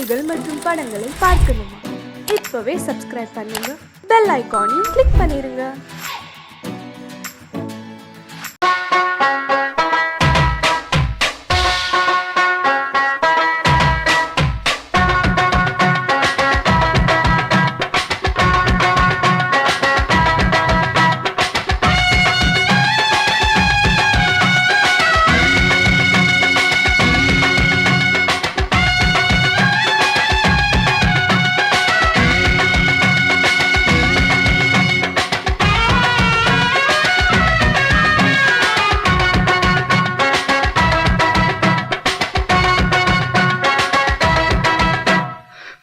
செய்திகள் மற்றும் படங்களை பார்க்கணுமா? இப்பவே சப்ஸ்கிரைப் பண்ணுங்க, பெல் ஐகானையும் கிளிக் பண்ணிருங்க.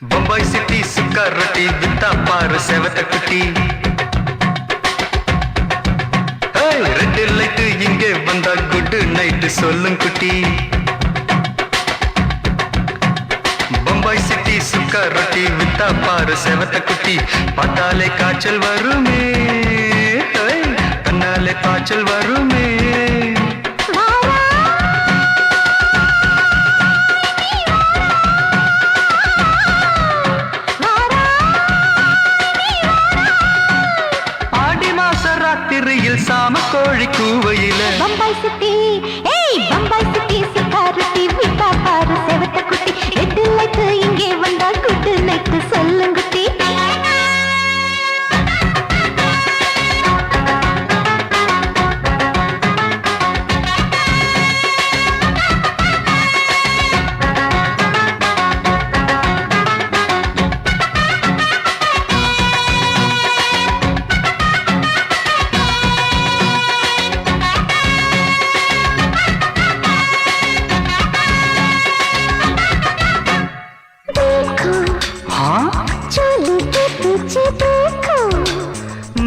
बम्बई सिटी सुक्का रोटी बिता पार सेवत कुटी रेड लाइट इंगे वंदा गुड नाइट सोलुं कुटी बम्बई सिटी सुक्का रोटी बिता पार सेवत कुटी पटाले काचल वरुमे कन्नाले काचल वरुमे சாம கோழி கூவையில பம்பாய் சிட்டி பம்பாய் சிட்டி சிக்காரத்தி விட்டா பாரு செவத்த குட்டி ரெட் லைட் இங்கே வந்தா குட் நைட் சொல்லுங்குட்டி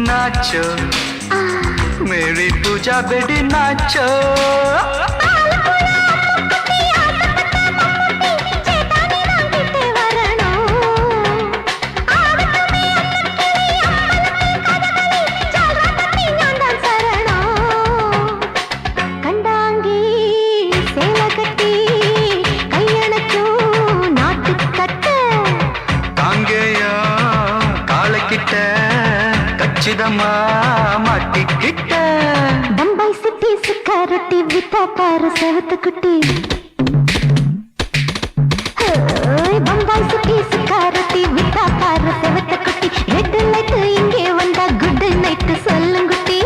नाचो मेरी पूजा बेटी नाचो बम्बई सिटी सिक्योरिटी विता पार सेवत कुटी बम्बई सिटी सिक्योरिटी विता पार सेवत कुटी रेड लाइट इंगे वंदा गुड नाइट सोलुंगुटी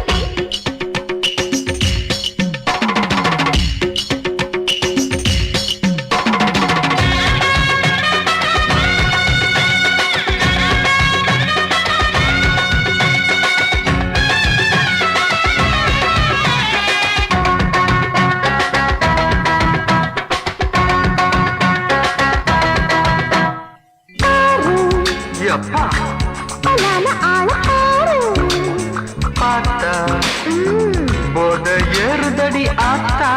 बोर्ड एरुदड़ी आता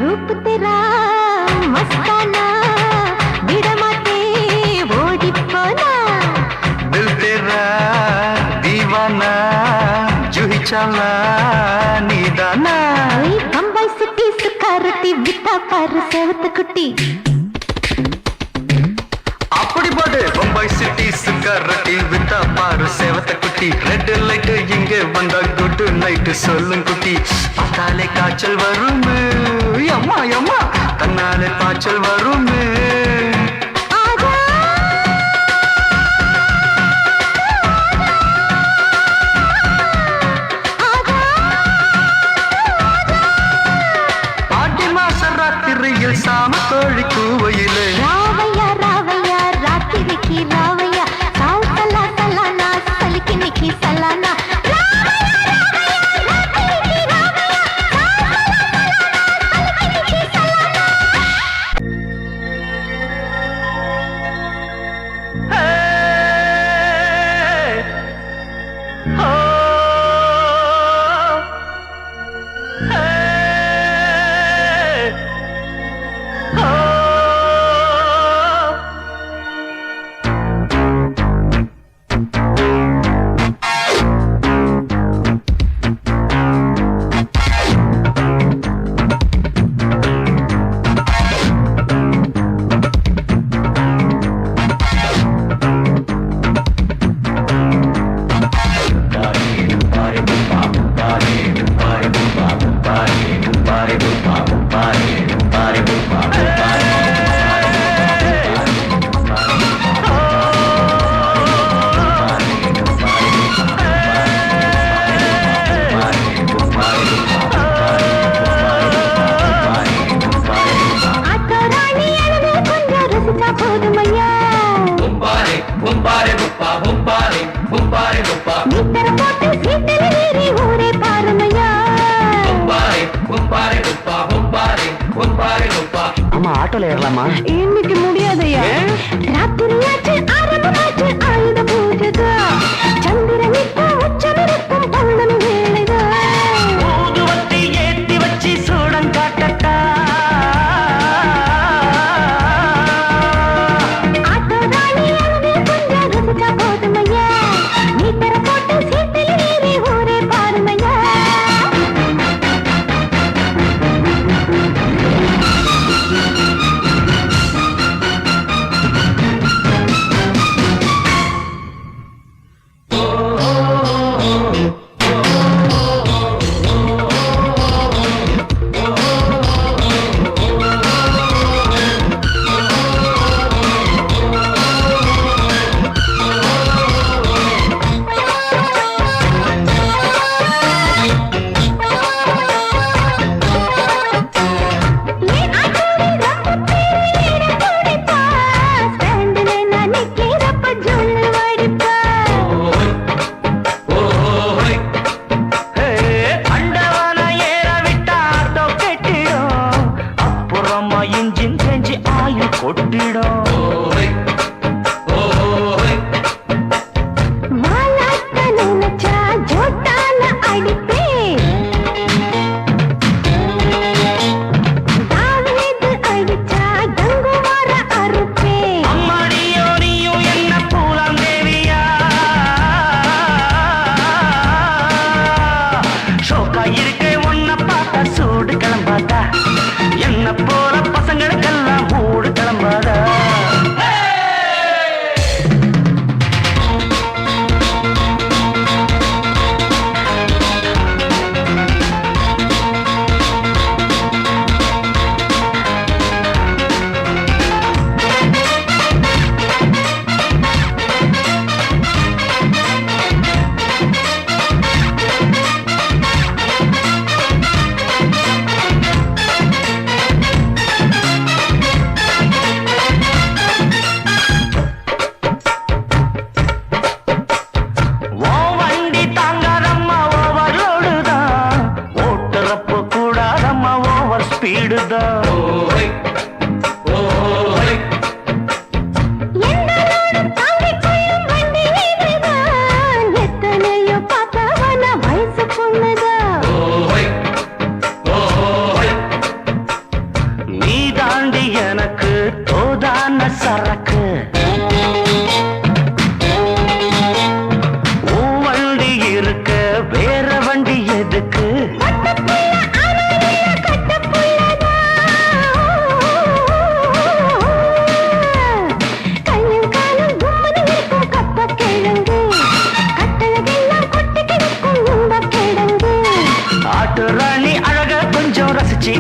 रूप तेरा मस्ताना बिड़माते ओडी पोना दिल तेरा दीवाना जूही चला नीदाना बम्बई सिटी सिक्योरिटी विता पार सेवत कुटी அப்படி போடு பம்பாய் சிட்டி சிக்காரட்டி வித்தா பாரு சேவத்த குட்டி ரெட் லைட் இங்கே வந்தா குட் நைட் சொல்லும் குட்டி பார்த்தாலே காய்ச்சல் வருமே அம்மா அம்மா தன்னாலே பாய்ச்சல் வருமே ஆடி மாச ராத்திரியில் சாம கோழி கூவையிலே ராவையா ராவையா ராத்திரிக்கு ராவையா சால் சலா சலானா சலிக்கு நிக்கி சலானா ஆட்டோல ஏறலாமா? இன்னைக்கு முடியாதையா? ராத்திரியாச்சு ஆரம்பமாச்சு ஆயுத பூஜைதா. சந்திரன் இப்ப உச்சமிருக்கும் பௌர்ணமி வேளைதா. ஊதுவத்தி ஏத்தி வச்சு சூடம் காட்டட்டா. ஆட்டோ ராணி அங்கே கொஞ்சம் ருசிச்சா போதுமையா. நீ தர போட்டு சீட்டில் ஏறி ஊரே பாருமையா.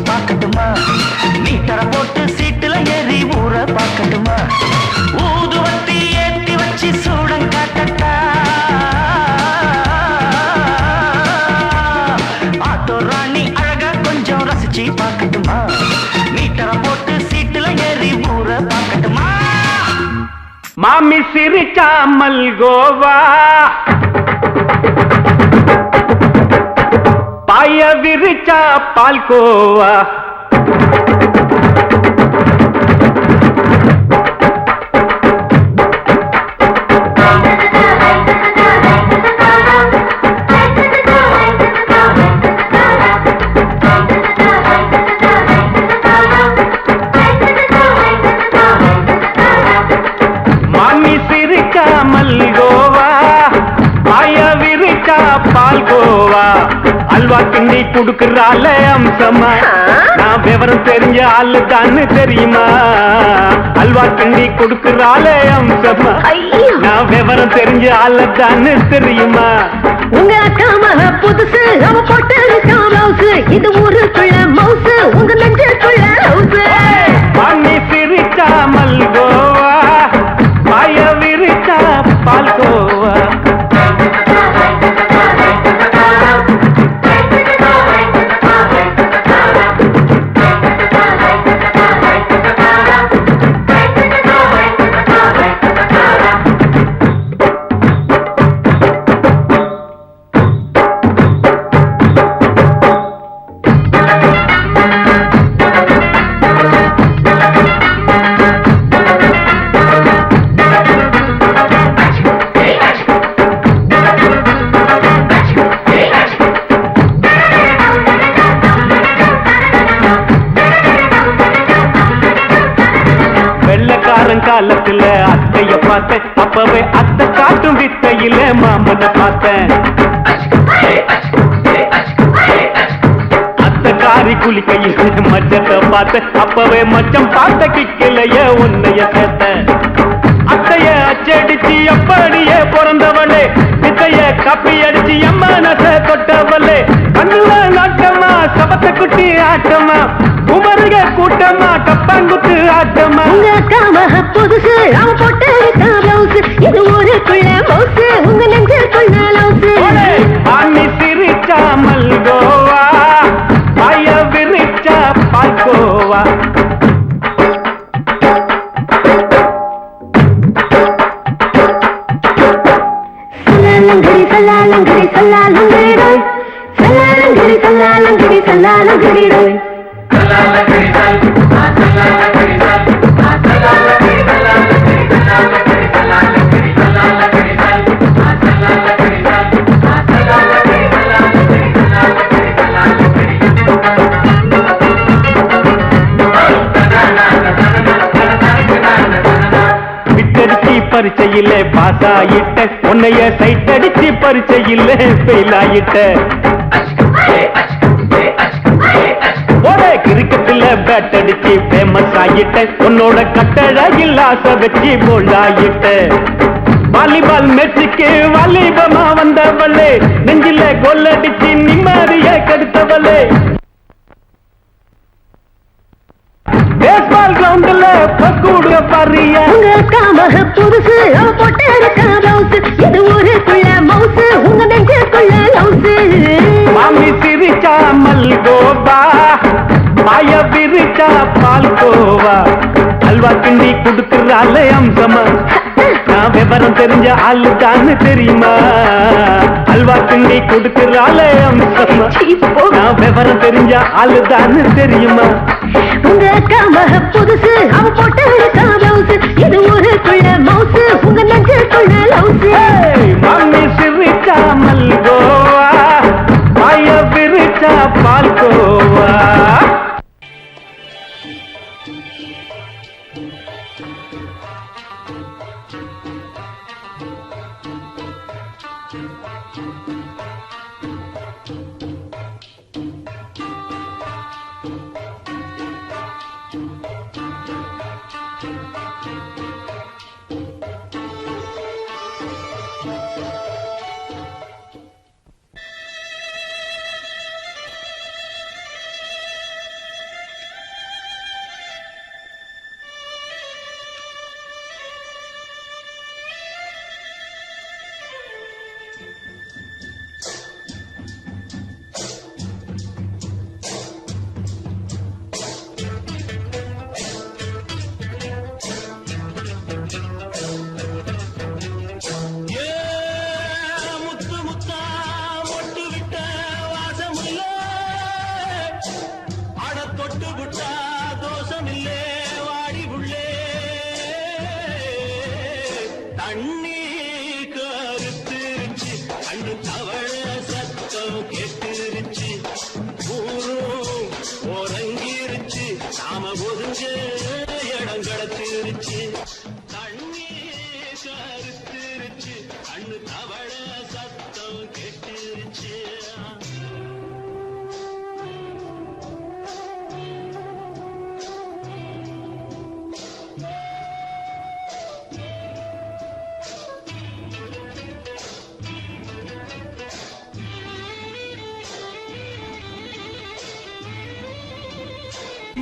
பார்க்கட்டுமா? மீட்டர போட்டு சீட்டுல ஏறி ஊற பார்க்கட்டுமா? ஊதுவத்தி ஏத்தி வச்சு சூடம் காட்டட்டா. ஆட்டோ ராணி அழகா கொஞ்சம் ரசிச்சு பார்க்கட்டுமா? மீட்டர போட்டு சீட்டுல ஏறி ஊற பார்க்கட்டுமா? மாமி சிரிச்சா மல்கோவா, பாய விரிச்சா பால்கோவா, மாமி சிரிச்சா மல்கோவா, பாய விரிச்சா பால்கோவா, அல்வா கிண்டி குடுக்கறால அம்சமா, நான் விவரம் தெரிஞ்ச ஆளு தான்னு தெரியுமா? அல்வா கிண்டி குடுக்கறால அம்சமா, நான் விவரம் தெரிஞ்ச ஆளு தான்னு தெரியுமா? உங்க அக்கா மக புதுசு, அவ போட்டு மவுசு, இது ஊருக்குள்ள மவுசு, உங்க நெஞ்சுக்குள்ள ஹவுசு. பண்ணி சிரிச்சா மல்கோவா, பாய விரிச்சா பால்கோவா. காலத்துல அத்தைய பார்த்தேன், அப்பவே அத்தை காட்டும் வித்தையில மாமனை பார்த்தேன். அத்தைக்காரி குளிக்கையில் மச்சத்தை பார்த்தேன், அப்பவே மச்சம் பார்த்த கிக்கலைய உன்னைய சேர்த்தேன். அத்தைய அச்சடிச்சு அப்படியே பிறந்தவளே, வித்தைய காப்பி அடிச்சு எம்மனச தொட்டவளே. கண்ணுல நாட்டமா சபத்த குட்டி ஆட்டமா, உமருக கூட்டமா கப்பாங்குத்து ஆட்டமா. உங்க அக்காம புதுசு அவன் போட்டு பிளவுஸ், இது ஊருக்குள்ள மவுசு உங்க நெஞ்சுக்குள்ள லவுசு. ஆணி சிரிச்சா மல்கோவா, பாய விரிச்சா பால்கோவா. சல்லாலங்கடி சல்லாலங்கடி சல்லாலங்கடி ரோய், சல்லாலங்கடி சல்லாலங்கடி சல்லாலங்கடி ரோய். விட்டடிச்சு பரிச்சையில பாஸ் ஆயிட்ட, உன்னைய சைட் அடிச்சு பரிச்சையில ஃபெயில் ஆயிட்ட. ஒரே கிரிக்கெட்ல பேட் அடிச்சு ஃபேமஸ் ஆயிட்ட, உன்னோட கட்டழகில் ஆசை வச்சு போல்ட் ஆயிட்ட. வாலிபால் மேட்சுக்கு வாலிபமா வந்தவளே, நெஞ்சில கோல் அடிச்சு நிம்மதிய கெடுத்தவளே. பேஸ்பால் கிரவுண்ட்ல பக்கூட பாரியா. உங்க அக்காம புதுசு அவன் போட்டு பிளவுஸ், இது ஊருக்குள்ள மவுசு உங்க நெஞ்சுக்குள்ள லவுசு. மாமி சிரிச்சா மல்கோவா, பாய விரிச்சா பால்கோவா. அல்வா கிண்டி குடுக்கறால அம்சமா, நான் விவரம் தெரிஞ்ச ஆளு தானு தெரியுமா. அல்வா கிண்டி குடுக்கறால அம்சமா, நான் விவரம் தெரிஞ்ச ஆளு தானு தெரியுமா. உங்க அக்காம புதுசு அவன் போட்டு பிளவுஸ், இது ஊருக்குள்ள மவுசு உங்க நெஞ்சுக்குள்ள லவுசு. மாமி சிரிச்சா மல்கோவா, பாய விரிச்சா பால்கோவா.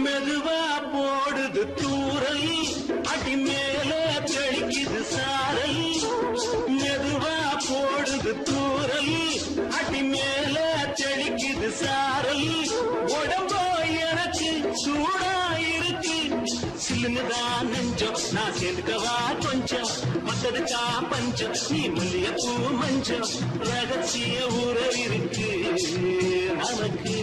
மெதுவா போடுது தூரல், அடி மேல தெளிக்குது சாரல். மெதுவா போடுது தூரல், அடி மேல தெளிக்குது சாரல். உடம்போ எனக்கு சூடா இருக்கு, சில்லுதான் நெஞ்சம் நான் சேர்ந்துக்கவா கொஞ்சம். மத்ததுக்கா பஞ்சம் நீ மல்லிய பூ மஞ்சம், ரகசிய உறவு இருக்கு நமக்கு.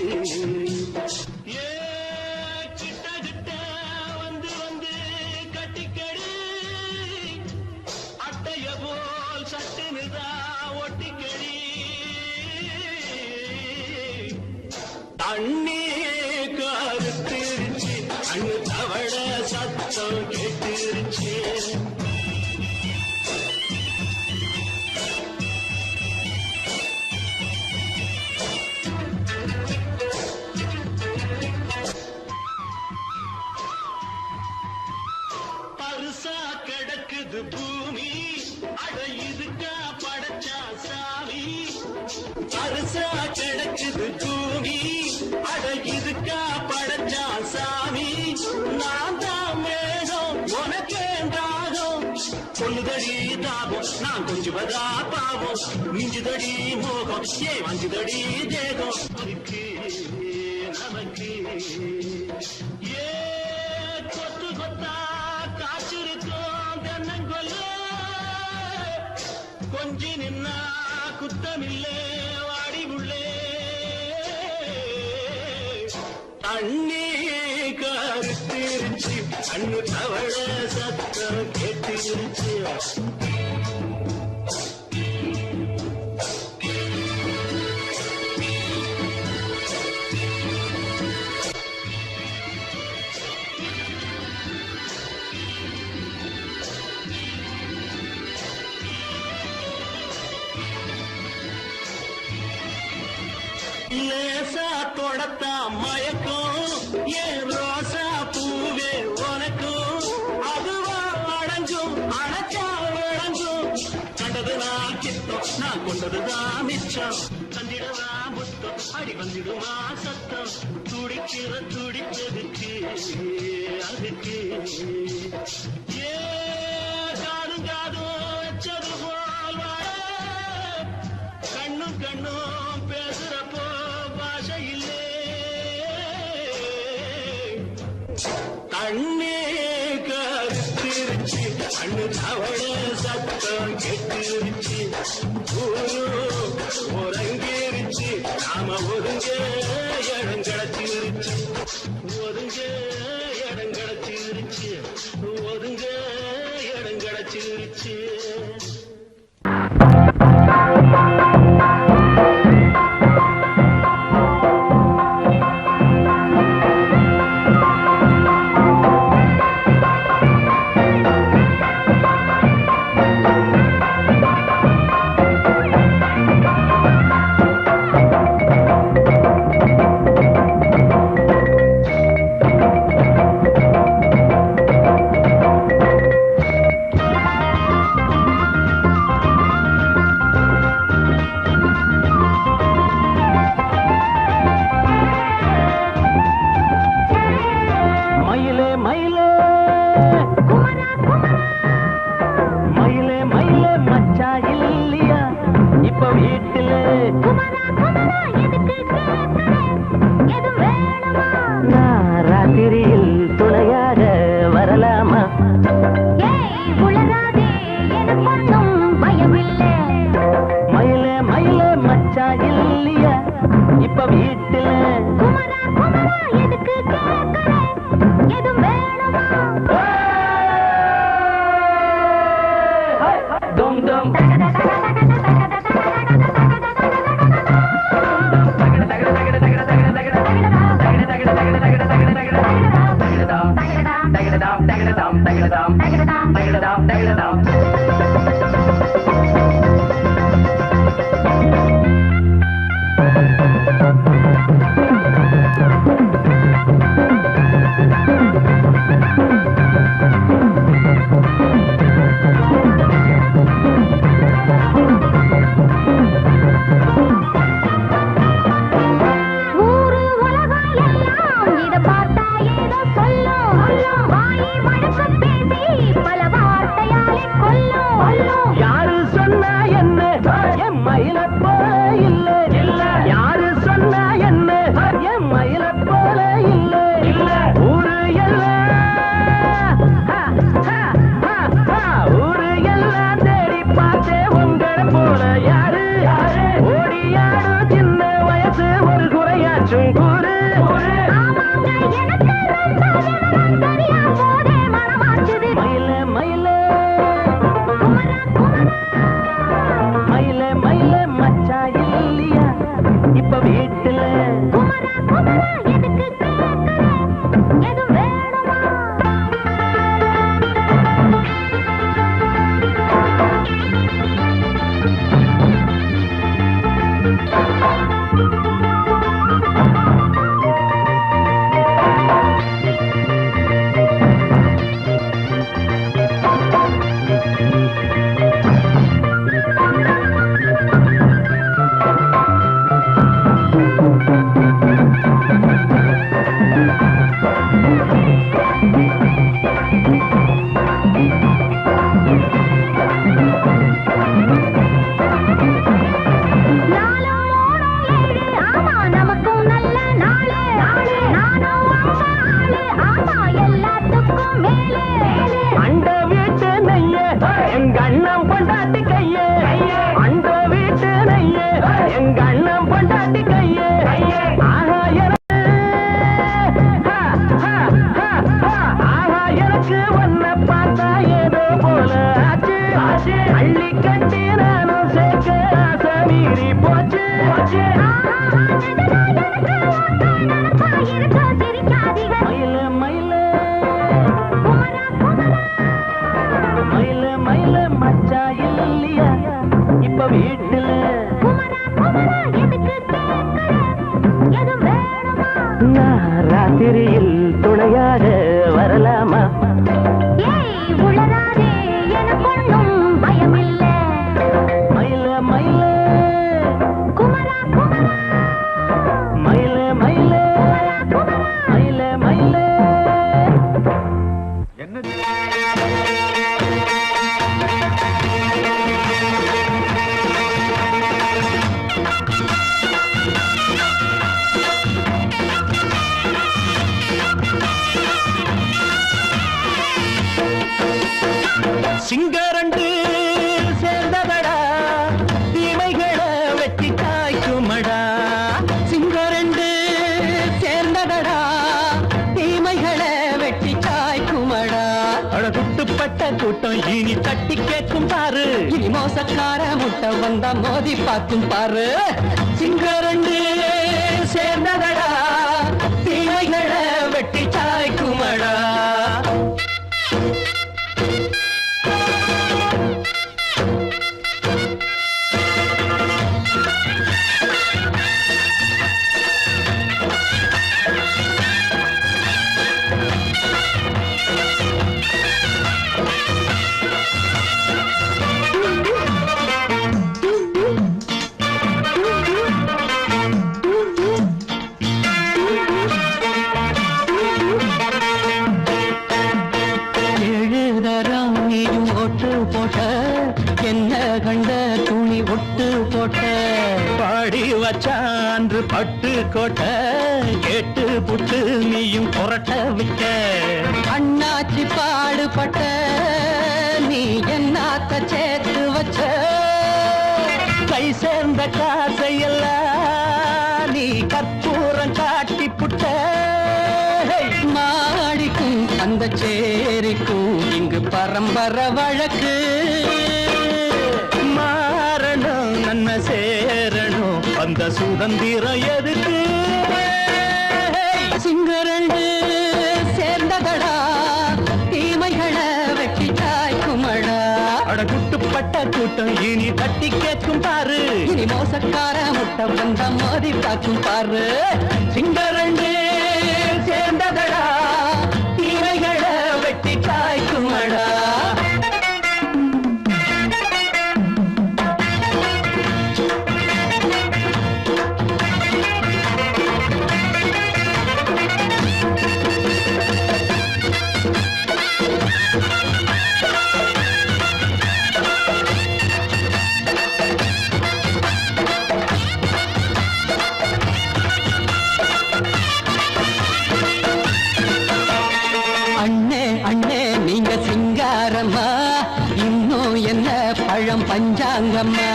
தண்ணி கருத்திருச்சு, அண்ணு தவள சத்தம் கேட்டுருச்சு. கிடக்குது பூமி அட இதுக்கா படைச்சா சாமி அரிசா கிடக்குது பூமி அட இதுக்கா படைச்சா சாமி நான் தான் மேகம் உனக்கேண்டாகும் சொல்லுதடி தாபம் நான் கொஞ்சுவதா பாவம் மிஞ்சுதடி மோகம் ஏ வஞ்சுதடி தேகம் அதுக்கு நமக்கு ஏ கொத்து கொத்தா காய்ச்சிருக்கோம் தென்னங்கொல்ல கொஞ்சி நின்னா குத்தமில்லே வாடி உள்ளே தண்ணி கருத்திருச்சு கண்ணு தவழ சத்தம் கேட்டிருச்சு லேசா தொடத்தா மயக்கும் ஏன் ரோசா பூவே உனக்கும் அதுவா அடைஞ்சும் அணைச்சா விளங்கும் கண்டது நான் கித்தம் நான் கொண்டதுதான் மிச்சம் தந்திடவா முத்தம் அடி வந்திடுமா சத்தம் துடிக்கிற துடிப்பதுக்கு அதுக்கு ஏ காதும் காதும் வச்சது போல் வாழ கண்ணும் கண்ணும் பேசுறப்போ பாஷை இல்லே தண்ணே கருத்திருச்சு கண்ணு தவள சத்தம் கெட்டிருச்சு ஊரு உறங்கிருச்சு நாம ஒதுங்க இடம் கிடைச்சிருச்சு ஒதுங்க இடம் கிடைச்சிருச்சு ஒதுங்க இடம் கிடைச்சிருச்சு மயிலே மயிலே மச்சாய் போல ஆச்சு அள்ளி கட்டி நானும் சேர்க்க ஆசை மீறி போச்சு மயில மயில மயில மயில மச்சா இல்லையா இப்ப வீட்டுல நான் ராத்திரியில் துணையாக வரலாமா மயில மயில மயில மயில மயில மயில சிங்கரண்டு சேர்ந்ததடா தீமைகளை வெட்டி காய்க்குமடா சிங்கரண்டு சேர்ந்ததடா தீமைகளை வெட்டி காய்க்குமடா அழகுட்டுப்பட்ட கூட்டம் இனி தட்டி கேட்கும் பாரு இனி மோசக்கார முட்டை வந்தா மோதி பார்க்கும் பாரு சிங்கரண்டு சேர்ந்ததடா தீமைகளை வெட்டி காய்க்குமடா பாடி வச்சான்று பட்டு கோட்டை கேட்டு புட்டு நீயும் புரட்ட விட்ட அண்ணாச்சி பாடுபட்ட நீ என்னாத்த சேர்த்து வச்ச கை சேர்ந்த காசையெல்லாம் நீ கற்பூரம் காட்டி புட்ட மாடிக்கும் அந்த சேரிக்கும் இங்கு பரம்பரை வழக்கு மாறணும் நன்மை சேரணும் அந்த சுதந்திரம் எதுக்கு சிங்கரண்டு சேர்ந்ததடா தீமைகளை வெட்டி காய்க்குமடா அடகுட்டுப்பட்ட கூட்டம் இனி தட்டி கேட்கும் பாரு இனி மோசக்கார முட்டை வந்த மோதி பார்க்கும் பாரு சிங்கரண்டு சேர்ந்ததடா தீமைகளை வெட்டி காய்க்குமடா பஞ்சாங்கம்மா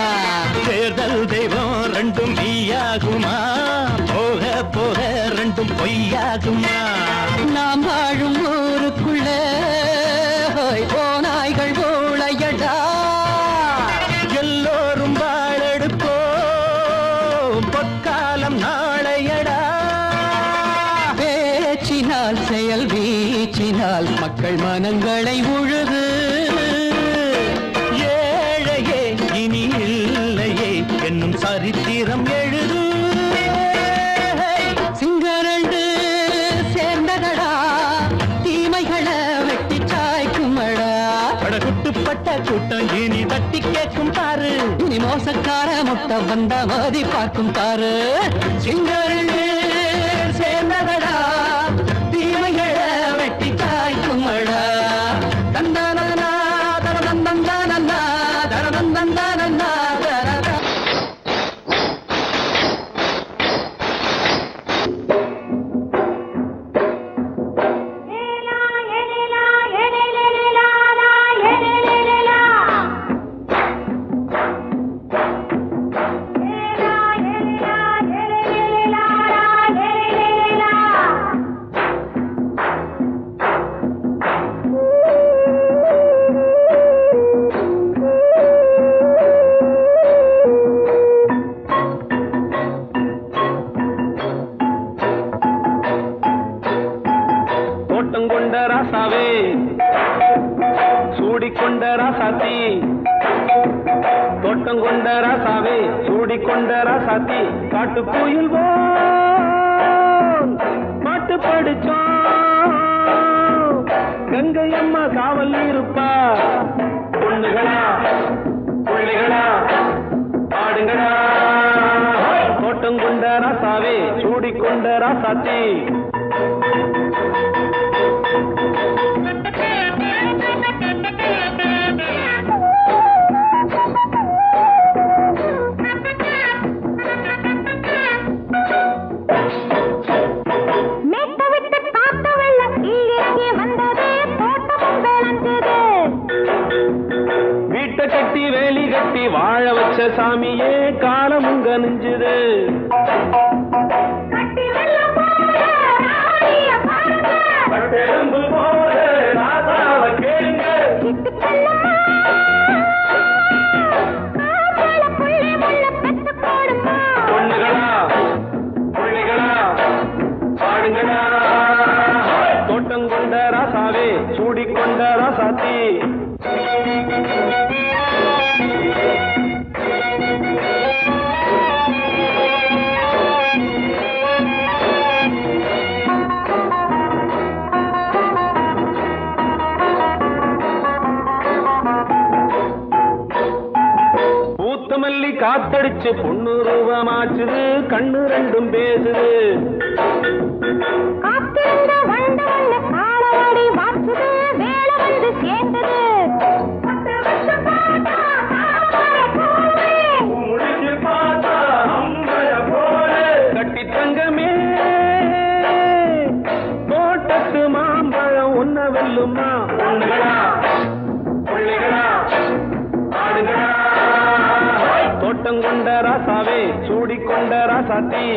தேர்தல் தெய்வம் ரெண்டும் மெய்யாகுமா போக போக ரெண்டும் பொய்யாகுமா நாம் வாழும் ஊருக்குள்ள ஓநாய்கள் ஊழையடா எல்லோரும் வாழெடுப்போம் பொற்காலம் நாளையடா பேச்சினால் செயல் வீச்சினால் மக்கள் மனங்களை உழுது என்னும் சரித்திரம் எழுது சிங்கரண்டு சேர்ந்ததடா தீமைகளை வெட்டி சாய்க்குமடா படகுட்டுப்பட்ட கூட்டம் இனி தட்டி கேட்கும் பாரு இனி மோசக்கார முட்டை வந்த மோதி பார்க்கும் பாரு சிங்கரண்டு சேர்ந்ததடா தீமைகளை வெட்டி சாய்க்குமடா தந்தானா தரதந்தந்தானா தரதந்தந்தானா la ராசாத்தி தோட்டம் கொண்ட ராசாவே சூடிக்கொண்ட ராசாத்தி காட்டு கோயில் பாட்டு படிச்சோம் கங்கை அம்மா காவல் இருப்பா பொண்ணுகளா பிள்ளைகளா ஆடுங்களா தோட்டம் கொண்ட ராசாவே சூடிக்கொண்ட ராசாத்தி கட்டி வேலி கட்டி வாழ வச்ச சாமியே காலமுங்க நெஞ்சுது பொண்ணுகளா பிள்ளைகளா பாடுங்களா தோட்டம் கொண்ட ராசாவே சூடிக்கொண்ட ராசாத்தி பூத்தமல்லி காத்தடிச்சு பொண்ணு ரூபமாச்சுது கண்ணு ரெண்டும் பேசுது கட்டி தங்கமே தோட்டத்து மாம்பழம் உன்ன வெல்லுமா பொண்ணுகளா பிள்ளைகளா ஆடுகளா தோட்டம் கொண்ட ராசாவே சூடிக்கொண்ட ராசாத்தி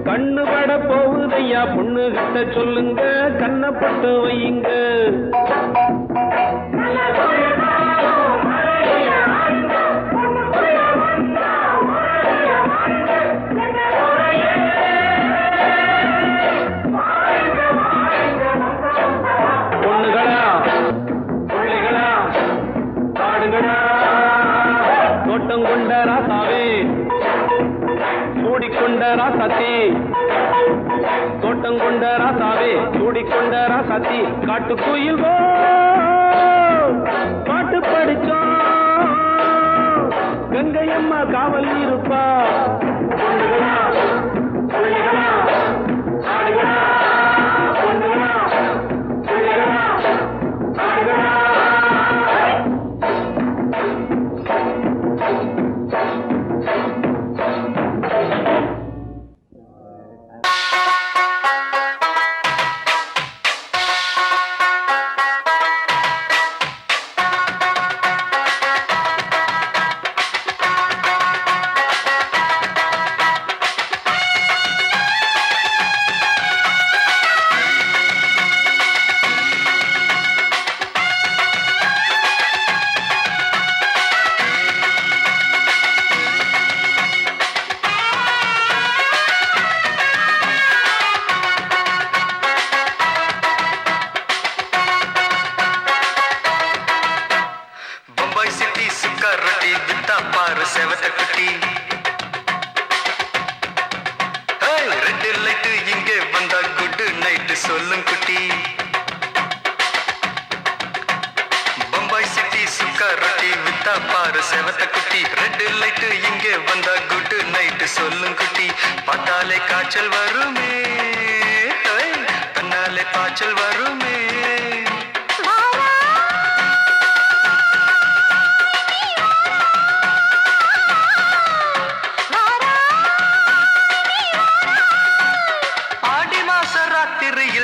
கண்ணு பட போகுதையா பொண்ணு கிட்ட சொல்லுங்க கண்ணப்பட்டு வையுங்க பொண்ணுகளா பிள்ளைகளா பாடுங்களா தோட்டம் கொண்ட ராசாவே சூடிக்கொண்ட ராசாத்தி தோட்டம் கொண்ட ராசாவே சூடிக்கொண்ட ராசாத்தி காட்டு கோயில் பாட்டு படிச்சோம் கங்கை அம்மா காவல் இருப்பா பொண்ணுகளா பிள்ளைகளா ஆடுகளா பொண்ணுகளா பிள்ளைகளா ஆடுகளா செவத்த குட்டி ரெண்டு லைட்டு இங்கே வந்தா குட் நைட்டு சொல்லும் குட்டி பம்பாய் சிட்டி சுக்கா ரொட்டி வித்தா பாரு செவத்த குட்டி ரெண்டு லைட்டு இங்கே வந்தா குட் நைட்டு சொல்லும் குட்டி பார்த்தாலே காய்ச்சல் வருமே தன்னாலே பாய்ச்சல் வருமே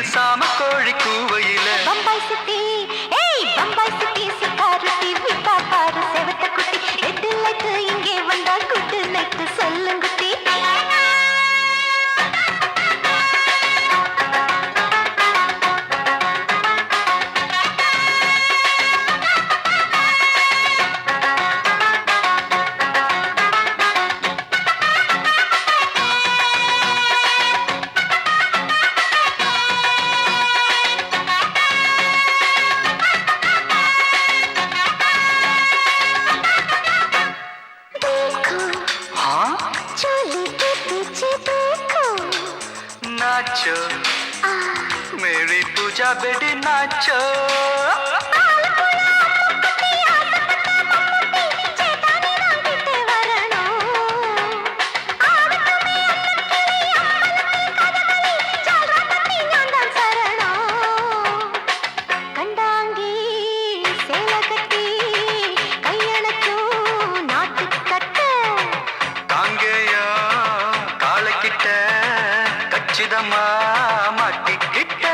சாம கோழி கூவையில பம்பாய் சிட்டி பம்பாய் சிட்டி சுக்கா ரொட்டி வித்தா பாரு செவத்த குட்டி ரெட்டு லைட்டு இங்கே வந்தா குட் நைட்டு சொல்லுங்குட்டி பூஜா பெடி நாச்சோ காங்கேயா காலக்கிட்ட கச்சிதமா மாட்டிக்கிட்ட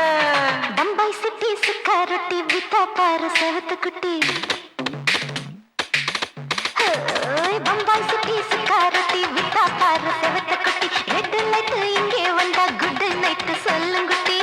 பம்பாய் சிட்டி சுக்காரொட்டி வித்தா பாரு செவத்து குட்டி பம்பாய் சிட்டி சுக்காரொட்டி வித்தா பாரு செவத்து குட்டி ரெட் லைட் இங்கே வந்தா குட் நைட் சொல்லுங்குட்டி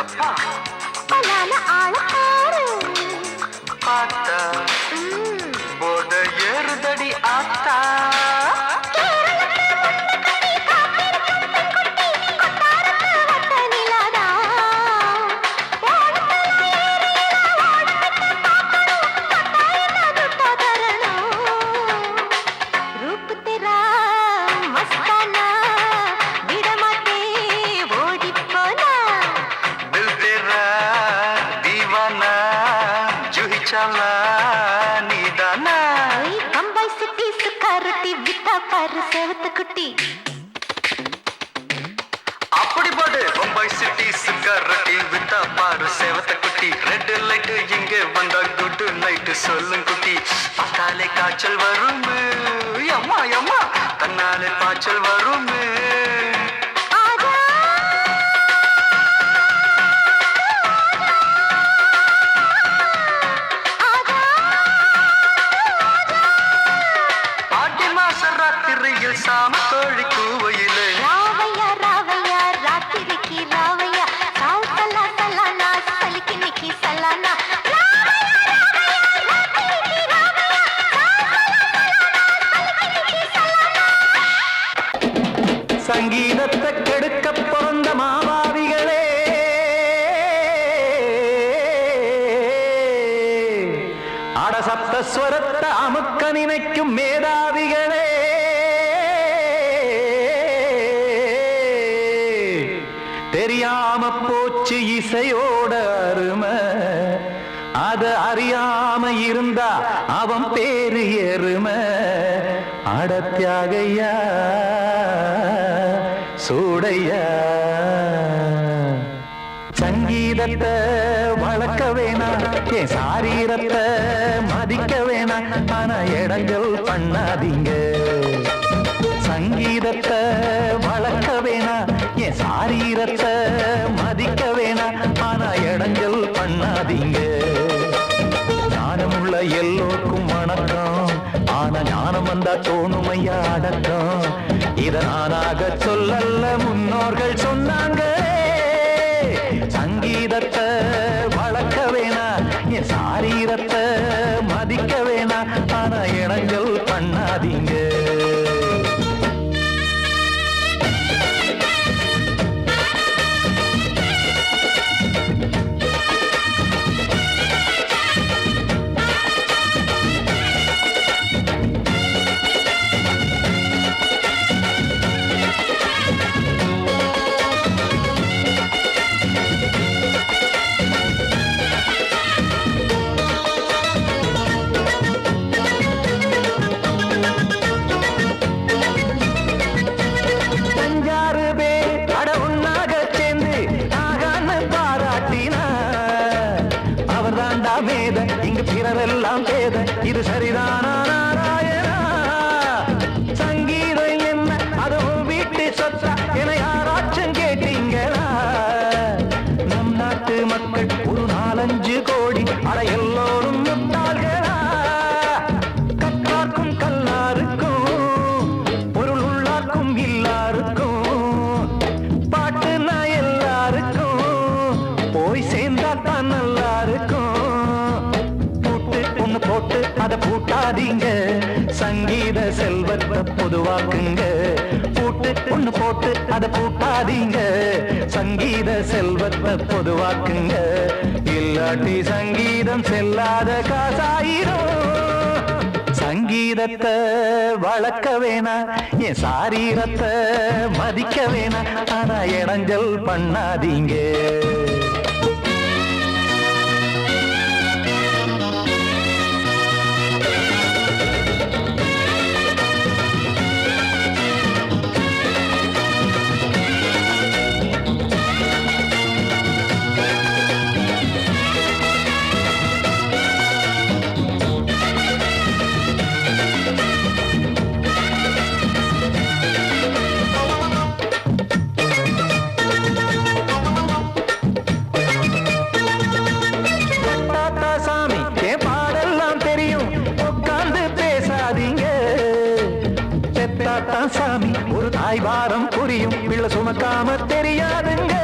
அப்பா பலான ஆள ஆறு பார்த்தா போத ஏறுதடி ஆத்தா பம்பாய் சிட்டி சுக்காரொட்டி வித்தா பாரு செவத்து குட்டி அப்படி போடு பம்பாய் சிட்டி சுக்காரொட்டி வித்தா பாரு சேவத்த குட்டி ரெட் லைட் இங்க வந்தா குட் நைட் சொல்லும் குட்டி பார்த்தாலே காய்ச்சல் வரும் அம்மா அம்மா தன்னாலே பாய்ச்சல் வரும் சாம கோழி கூவையிலே ராவையா ராவையா ராத்திரிக்கு ராவையா சாவு சல்லா சல்லானா சலிக்கு நிக்கி சல்லானா சங்கீதத்தை கெடுக்க பிறந்த மாவாதிகளே அடசப்த ஸ்வரத்தை அமுக்க நினைக்கும் மேதாவிகளே தெரியாம போச்சு இசையோட அருமை அத அறியாம இருந்தா அவன் பேரு எருமை அடத்தியாகையா சூடையா சங்கீதத்தை வளர்க்க வேணாம் என் சாரீரத்தை மதிக்க வேணாம் ஆனா இடங்கள் பண்ணாதீங்க சங்கீதத்தை வளர்க்க வேணாம் என் சாரீரத்தை மதிக்க வேணாம் ஆனா இடங்கள் பண்ணாதீங்க ஞானமுள்ள எல்லோருக்கும் வணக்கம் ஆனா ஞானம் வந்தா தோணுமையா அடக்கம் இத நானாக சொல்லல்ல முன்னோர்கள் சொன்னாங்க சங்கீதத்தை வளர்க்க வேணாம் என் சாரீரத்தை மதிக்க வேணாம் ஆனா இடங்கள் பண்ணாதீங்க இங்கு பிறரெல்லாம் பேத இது சரிதானா நாராயணா சங்கீதம் என்ன அதுவும் வீட்டு சொத்தா என யாராச்சும் கேட்டீங்களா நம் நாட்டு மக்கள் ஒரு 4-5 கோடி அட எல்லோரும் முட்டாள்களா கற்றார்க்கும் கல்லாருக்கும் பொருள் உள்ளார்க்கும் இல்லாருக்கும் பாட்டுனா எல்லாருக்கும் போய் சேர்ந்தா தான் நல்லா இருக்கும் போட்டு அதை பூட்டாதீங்க சங்கீத செல்வத்தை பொதுவாக்குங்க பூட்டு ஒண்ணு போட்டு அதை பூட்டாதீங்க சங்கீத செல்வத்தை பொதுவாக்குங்க இல்லாட்டி சங்கீதம் செல்லாத காசாயிரும் சங்கீதத்தை வளர்க்க வேணா என் சாரீரத்தை மதிக்க வேணா ஆனா இடைஞ்சல் பண்ணாதீங்க சாமி ஒரு தாய் வாரம் புரியும் பிள்ளை சுமக்காம தெரியாதுங்க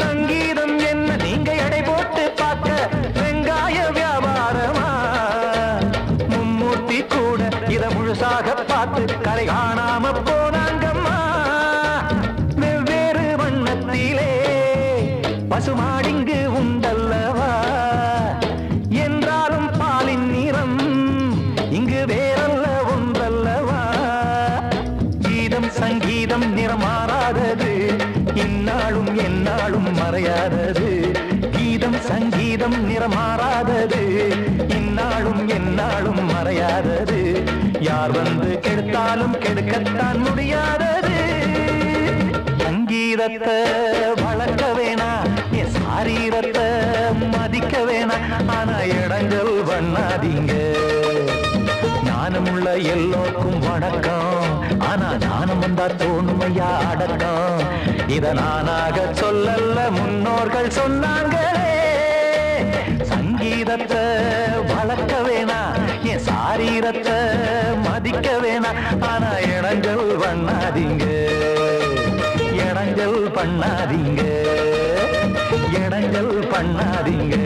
சங்கீதம் என்ன நீங்க எடை போட்டு பார்க்க வெங்காய வியாபாரமா மும்மூர்த்தி கூட இத முழுசாக பார்த்து கரை காணாம போனாங்கம்மா வெவ்வேறு வண்ணத்திலே பசுமாடிங்கு உண்டல்லவா என்றாலும் பாலின் நிறம் இங்கு வேறல்ல ஒன்றல்லவா சங்கீதம் நிறமாறாதது இந்நாளும் எந்நாளும் மறையாதது கீதம் சங்கீதம் நிறமாறாதது இந்நாளும் எந்நாளும் மறையாதது யார் வந்து கெடுத்தாலும் கெடுக்கத்தான் முடியாதது சங்கீதத்தை வளர்க்க வேணா என் சாரீரத்தை மதிக்க வேணா ஆனா இடைஞ்சல் பண்ணாதீங்க ஞானமுள்ள எல்லோருக்கும் வணக்கம் ஆனா ஞானம் வந்தா தோணுமையா அடக்கம் இத நானாக சொல்லல்ல முன்னோர்கள் சொன்னாங்களே சங்கீதத்தை வளர்க்க வேணா என் சாரீரத்தை மதிக்க வேணா ஆனா இடைஞ்சல் பண்ணாதீங்க இடைஞ்சல் பண்ணாதீங்க இடைஞ்சல் பண்ணாதீங்க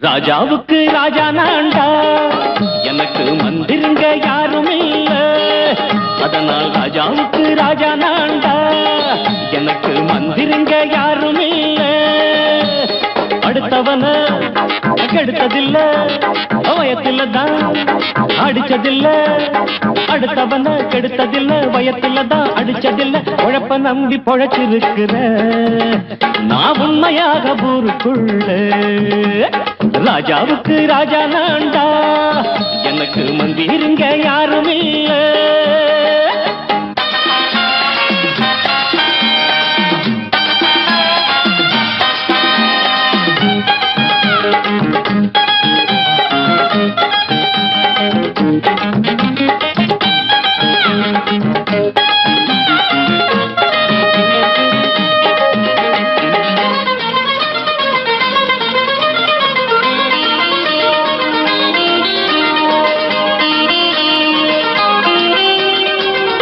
ராஜாவுக்கு ராஜா நான்டா எனக்கு மந்திருங்க யாரும் இல்ல அதனால் ராஜாவுக்கு ராஜா நான்டா எனக்கு மந்திருங்க யாரும் இல்ல அடுத்தவன கெடுத்ததில்ல வயத்துல தான் அடிச்சதில்ல அடுத்தவன கெடுத்ததில்ல வயத்துல தான் அடிச்சதில்ல உழப்ப நம்பி பொழைச்சிருக்கிற நான் உண்மையாக ஊருக்குள்ள ராஜாவுக்கு ராஜா நான்டா எனக்கு மந்திருங்க யாரும் இல்ல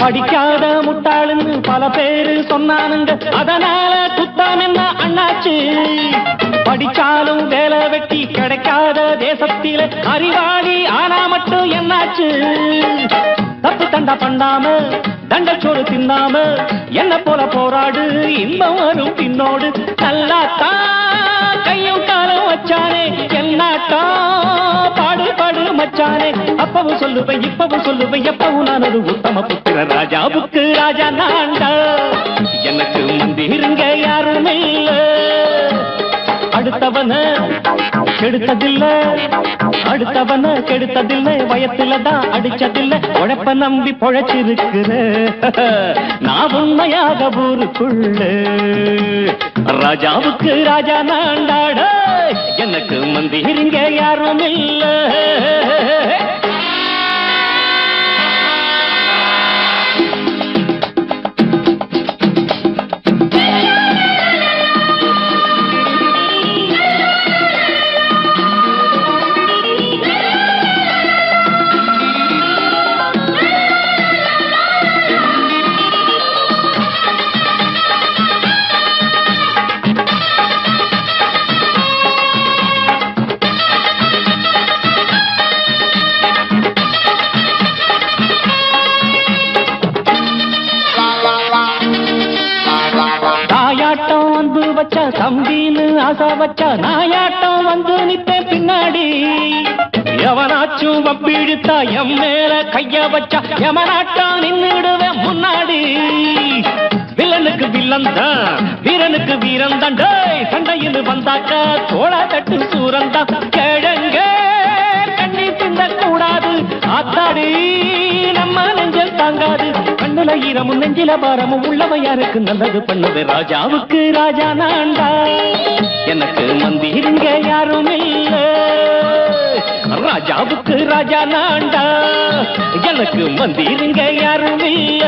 படிக்காத முட்டாளுன்னு பல பேரு சொன்னானுங்க அதனால குத்தம் என்ன அண்ணாச்சு படிச்சாலும் வேலை வெட்டி கிடைக்காத தேசத்தில அறிவாளி ஆனா மட்டும் என்னாச்சு தப்பு தண்டா பண்ணாம தண்டச்சோறு தின்னாம என்ன போல போராடு இன்பம் வரும் பின்னோடு நல்லாத்தான் கையும் காலம் வச்சானே என்னாட்டா பாடு பாடு மச்சானே அப்பவும் சொல்லுவேன் இப்பவும் சொல்லுவேன் எப்பவும் நான் ஒரு உத்தம புத்திர ராஜாவுக்கு ராஜா நான்டா எனக்கு மந்திருங்க யாரும் இல்ல அடுத்தவன கெடுத்ததில்ல அடுத்தவன கெடுத்ததில்ல வயத்துல தான் அடிச்சதில்ல உழைப்ப நம்பி பொழைச்சிருக்கிற நான் உண்மையாக ஊருக்குள்ள ராஜாவுக்கு ராஜா நான்டாட எனக்கு மந்திருங்க யாரும் இல்ல ஆசை வச்சா நாயாட்டம் வந்து நிப்பேன் பின்னாடி. எவனாச்சும் வப்பிழுத்தா எம் மேல கைய வச்சா எவனாட்டம் நின்னுடுவேன் முன்னாடி. வில்லனுக்கு வில்லன் தான், வீரனுக்கு வீரன் தான். சண்டையில் வந்தாக்க தோள தட்டு சூரன் தான். கிழங்க கண்ணி திந்த கூடாது, ஆத்தாடி நம்ம நெஞ்சல் தாங்காது. கண்ணுல ஈரமும் நெஞ்சில பாரமும் உள்ளவன் யாருக்கு நல்லது பண்ணுது. ராஜாவுக்கு ராஜா நான்டா, எனக்கு மந்திருங்க யாரும் இல்ல. ராஜாவுக்கு ராஜா நான்டா, எனக்கு மந்திருங்க யாரும் இல்ல.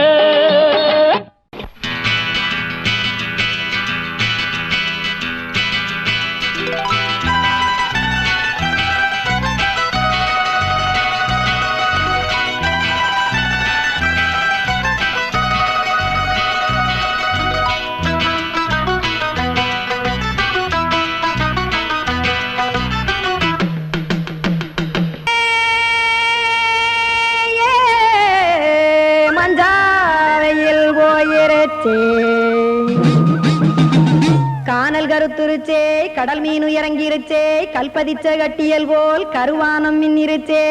கானல் கருத்துருச்சே, கடல் மீன் இறங்கிருச்சே, கல்பதிச்ச கட்டியல் போல் கருவானம் மின்னிருச்சே.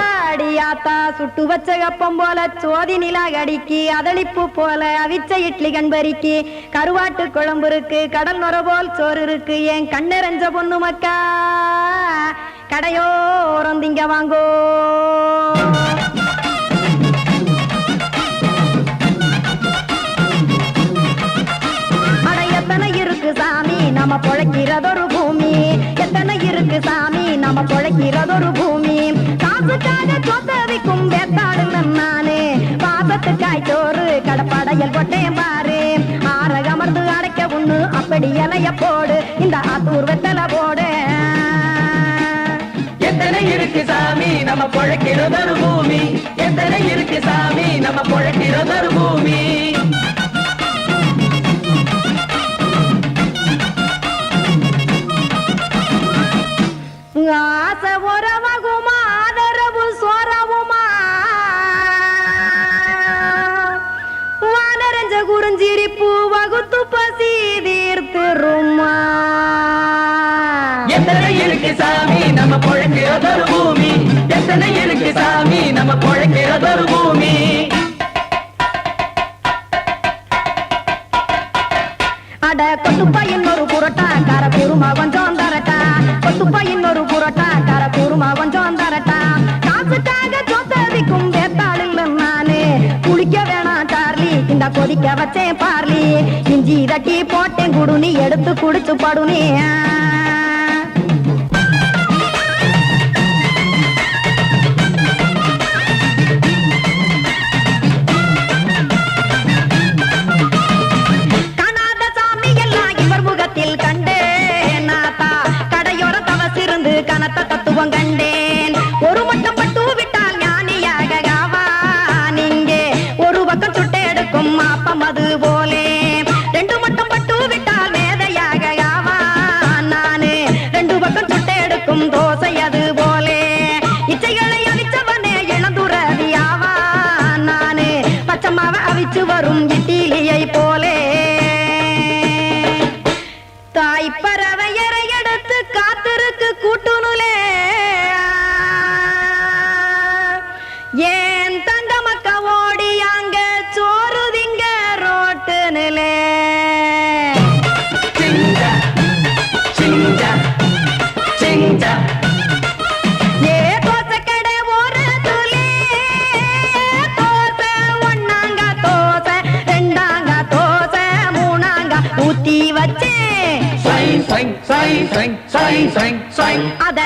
அடியாத்தா சுட்டு வச்ச கப்பம் போல சோதி நிலா கடிக்கு, அதளிப்பு போல அவிச்ச இட்லி கண்பறிக்கு, கருவாட்டு குழம்பு இருக்கு, கடல் நுர போல் சோறு இருக்கு. என் கண்ணெரஞ்ச பொண்ணு மக்கா கடையோரம் திங்க வாங்கோ. நம்ம பொழைக்கிறதொரு பூமி, எத்தனை இருக்கு சாமி நம்ம பொழைக்கிறதொரு பூமி. காசுக்காக சொத்தவிக்கும் வேத்தாடுங்க நானே, பாசத்துக்காய் சோறு கடப்படையல் போட்டேன் பாரு. ஆரகமர்ந்து அடைக்க ஒண்ணு அப்படி இலைய போடு, இந்த ஆத்தூர் வெத்தலை போடு. எத்தனை இருக்கு சாமி நம்ம பொழைக்கிறதொரு பூமி, எத்தனை இருக்கு சாமி நம்ம பொழைக்கிறதொரு பூமி. ஆசை உறவகுமா ஆதரவு சோறவுமா, வானரஞ்ச குறிஞ்சிரிப்பு வகுத்து பசி தீர்த்துருமா. எத்தனை இருக்கு சாமி நம்ம பொழைக்கிறதொரு பூமி, எத்தனை இருக்கு சாமி நம்ம பொழைக்கிறதொரு பூமி. அட கொத்துப்பா இன்னொரு புரோட்டா கார குருமா கொஞ்சம் தரட்டா, கொத்துப்பா இன்னொரு புரோட்டா கார குருமா கொஞ்சம் தரட்டா. காசுக்காக சொத்ததிக்கும் வேத்தாளில் நானே, குளிக்க வேணாம் சார்லி இந்த கொதிக்க வச்சேன் பார்லி. இஞ்சி தட்டி போட்டேன் குடுனி எடுத்து குடிச்சு படுனி. கனத்த தத்துவம் கண்டேன், ஒரு மட்டும் பட்டு விட்டால் ஞானியாக ஆவான் இங்கே. ஒரு பக்கம் சுட்டு எடுக்கும் மாப்பம் அது போலே, ரெண்டு மட்டும் பட்டு விட்டால் மேதையாக ஆவான் நானு. ரெண்டு பக்கம் சுட்டு எடுக்கும் தோசை அது போலே, இச்சைகளை அவிச்சவனே இளந்துறவி ஆவான் நானு. பச்சமாவ அவிச்சு வரும் இட்டிலியை போலே, தாய்ப்பறவை எடுத்து காத்திருக்கு கூட்டுனுலே. ஏன் தங்க மக்க ஓடி அங்க சோறுதிங்க ரோட்டு நிலே. ஏ தோசை கடை ஒரு துளி, தோசை ஒன்னாங்க தோசை, ரெண்டாங்க தோசை, மூணாங்க ஊத்தி வச்சே. அத